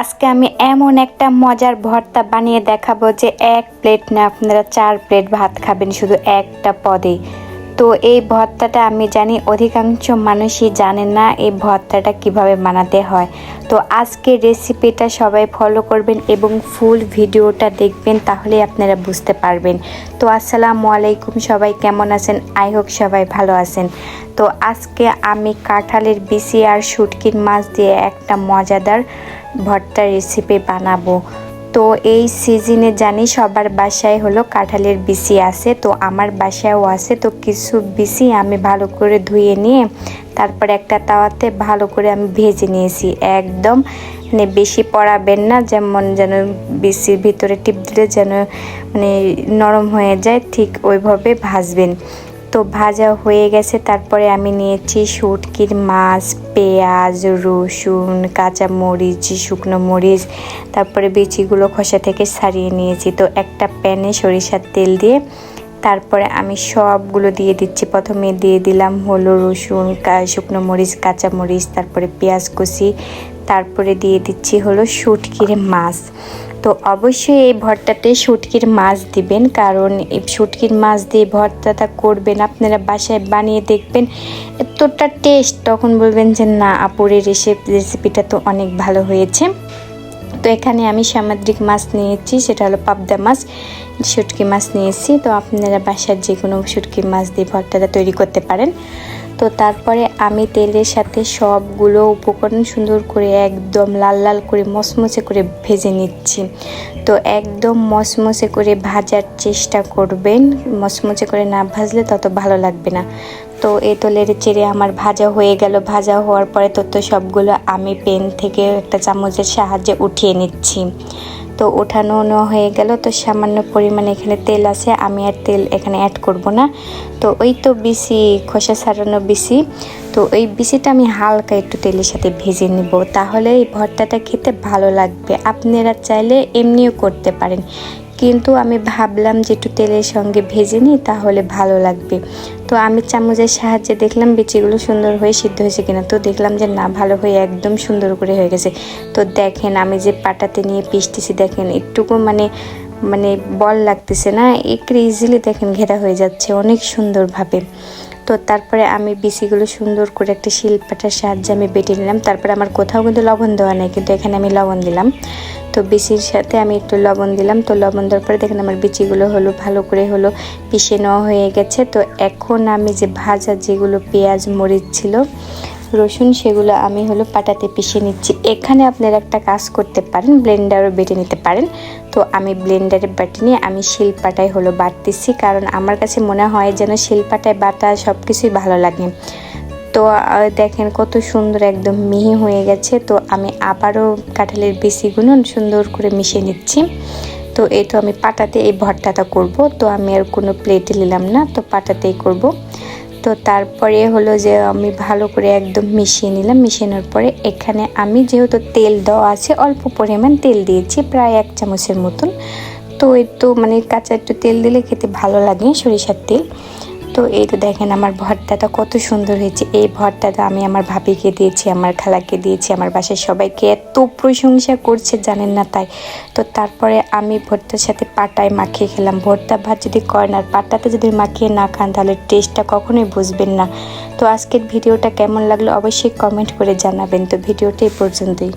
আজকে আমি এমন একটা মজার ভর্তা বানিয়ে দেখাবো যে এক প্লেট না আপনারা 4 প্লেট ভাত খাবেন শুধু একটা পদে। তো এই ভর্তাটা আমি জানি অধিকাংশ মানুষই জানে না এই ভর্তাটা কিভাবে বানাতে হয়। তো আজকে রেসিপিটা সবাই ফলো করবেন এবং ফুল ভিডিওটা দেখবেন, তাহলে আপনারা বুঝতে পারবেন। তো আসসালামু আলাইকুম, সবাই কেমন আছেন? আই হোপ সবাই ভালো আছেন। তো আজকে আমি কাঁঠালের বিচি আর শুটকির মাছ দিয়ে একটা মজাদার ভর্তার রেসিপি বানাবো। তো এই সিজনে জানি সবার বাসায় হলো কাঁঠালের বিচি আছে, তো আমার বাসায়ও আছে। তো কিছু বিচি আমি ভালো করে ধুয়ে নিয়ে তারপর একটা তাওয়াতে ভালো করে আমি ভেজে নিয়েছি। একদম মানে বেশি পড়াবেন না, যেমন যেন বিচির ভিতরে টিপ দিলে যেন মানে নরম হয়ে যায়, ঠিক ওইভাবে ভাজবেন। তো ভাজা হয়ে গেছে। তারপরে আমি নিয়েছি শুটকির মাছ, পেঁয়াজ, রসুন, কাঁচামরিচ, শুকনো মরিচ, তারপরে বিচিগুলো খোসা থেকে ছাড়িয়ে নিয়েছি। তো একটা প্যানে সরিষার তেল দিয়ে তারপরে আমি সবগুলো দিয়ে দিচ্ছি। প্রথমে দিয়ে দিলাম হলো রসুন, শুকনো মরিচ, কাঁচামরিচ, তারপরে পেঁয়াজ কুচি, তারপরে দিয়ে দিচ্ছি হলো শুটকির মাছ। তো অবশ্যই এই ভর্তাতে শুটকির মাছ দিবেন, কারণ এই শুটকির মাছ দিয়ে ভর্তাটা করবেন আপনারা বাসায় বানিয়ে দেখবেন এতটা টেস্ট, তখন বলবেন যে না আপুর এই রেসিপিটা তো অনেক ভালো হয়েছে। তো এখানে আমি সামুদ্রিক মাছ নিয়েছি, সেটা হলো পাবদা মাছ, শুটকি মাছ নিয়েছি। তো আপনারা বাসার যে কোনো শুটকি মাছ দিয়ে ভর্তাটা তৈরি করতে পারেন। তো তারপরে আমি তেলের সাথে সবগুলো উপকরণ সুন্দর করে একদম লাল লাল করে মচমচে করে ভেজে নিচ্ছি। তো একদম মচমচে করে ভাজার চেষ্টা করবেন, মচমচে করে না ভাজলে তত ভালো লাগবে না। তো এই তো নেড়ে চেড়ে আমার ভাজা হয়ে গেল। ভাজা হওয়ার পরে তো সবগুলো আমি পেন থেকে একটা চামচের সাহায্যে উঠিয়ে নিচ্ছি। তো ওঠানো হয়ে গেল। তো সামান্য পরিমাণে এখানে তেল আছে, আমি আর তেল এখানে অ্যাড করব না। তো ওই তো বিচি, খোসা ছাড়ানো বিচি, তো এই বিচিটা আমি হালকা একটু তেলের সাথে ভেজে নিব, তাহলে এই ভর্তাটা খেতে ভালো লাগবে। আপনারা চাইলে এমনিও করতে পারেন, কিন্তু আমি ভাবলাম যে একটু তেলের সঙ্গে ভেজে নিই তাহলে ভালো লাগবে। তো আমি চামচের সাহায্যে দেখলাম বিচিগুলো সুন্দর হয়ে সিদ্ধ হয়েছে কিনা। তো দেখলাম যে না, ভালো হয়ে একদম সুন্দর করে হয়ে গেছে। তো দেখেন আমি যে পাটাতে নিয়ে পিষতেছি, দেখেন একটুকু মানে বল লাগতেছে না, একটু ইজিলি দেখেন ঘেরা হয়ে যাচ্ছে অনেক সুন্দরভাবে। তো তারপরে আমি বিচিগুলো সুন্দর করে একটা শিলপাটার সাহায্যে আমি বেটে নিলাম। তারপরে আমার কোথাও কিন্তু লবণ দেওয়া নেই, কিন্তু এখানে আমি লবণ দিলাম। তো বিচির সাথে আমি একটু লবণ দিলাম। তো লবণ দেওয়ার পরে দেখেন আমার বিচিগুলো হলো ভালো করে হলো পিষে নেওয়া হয়ে গেছে। তো এখন আমি যে ভাজা যেগুলো পেঁয়াজ, মরিচ ছিল, রসুন, সেগুলো আমি হলো পাটাতে পিষে নিচ্ছি। এখানে আপনারা একটা কাজ করতে পারেন, ব্লেন্ডারও বেটে নিতে পারেন। তো আমি ব্লেন্ডারে বেটে নিয়ে আমি শিলপাটায় হলো বাটতেছি, কারণ আমার কাছে মনে হয় যেন শিলপাটায় বাটা সব কিছুই ভালো লাগে। তো দেখেন কত সুন্দর একদম মিহি হয়ে গেছে। তো আমি আবারও কাঁঠালের বিচিগুলো সুন্দর করে মিশিয়ে নিচ্ছি। তো এই তো আমি পাটাতে এই ভর্তাটা করব। তো আমি আর কোনো প্লেটে নিলাম না, তো পাটাতেই করব। তো তারপরে হলো যে আমি ভালো করে একদম মিশিয়ে নিলাম। মিশানোর পরে এখানে আমি যেহেতু তেল দেওয়া আছে, অল্প পরিমাণ তেল দিয়েছি, প্রায় 1 চামচের মতন। তো এই তো মানে কাঁচা একটু তেল দিলে খেতে ভালো লাগে, সরিষার তেল। তো এই তো দেখেন আমার ভর্তাটা কত সুন্দর হয়েছে। এই ভর্তাটা আমি আমার ভাবিকে দিয়েছি, আমার খালাকে দিয়েছি, আমার বাসায় সবাইকে এত প্রশংসা করছে জানেন না তাই। তো তারপরে আমি ভর্তার সাথে পাটায় মাখিয়ে খেলাম। ভর্তা ভাত যদি করেন আর পাটাতে যদি মাখিয়ে না খান তাহলে টেস্টটা কখনোই বুঝবেন না। তো আজকের ভিডিওটা কেমন লাগলো অবশ্যই কমেন্ট করে জানাবেন। তো ভিডিওটা এই পর্যন্তই।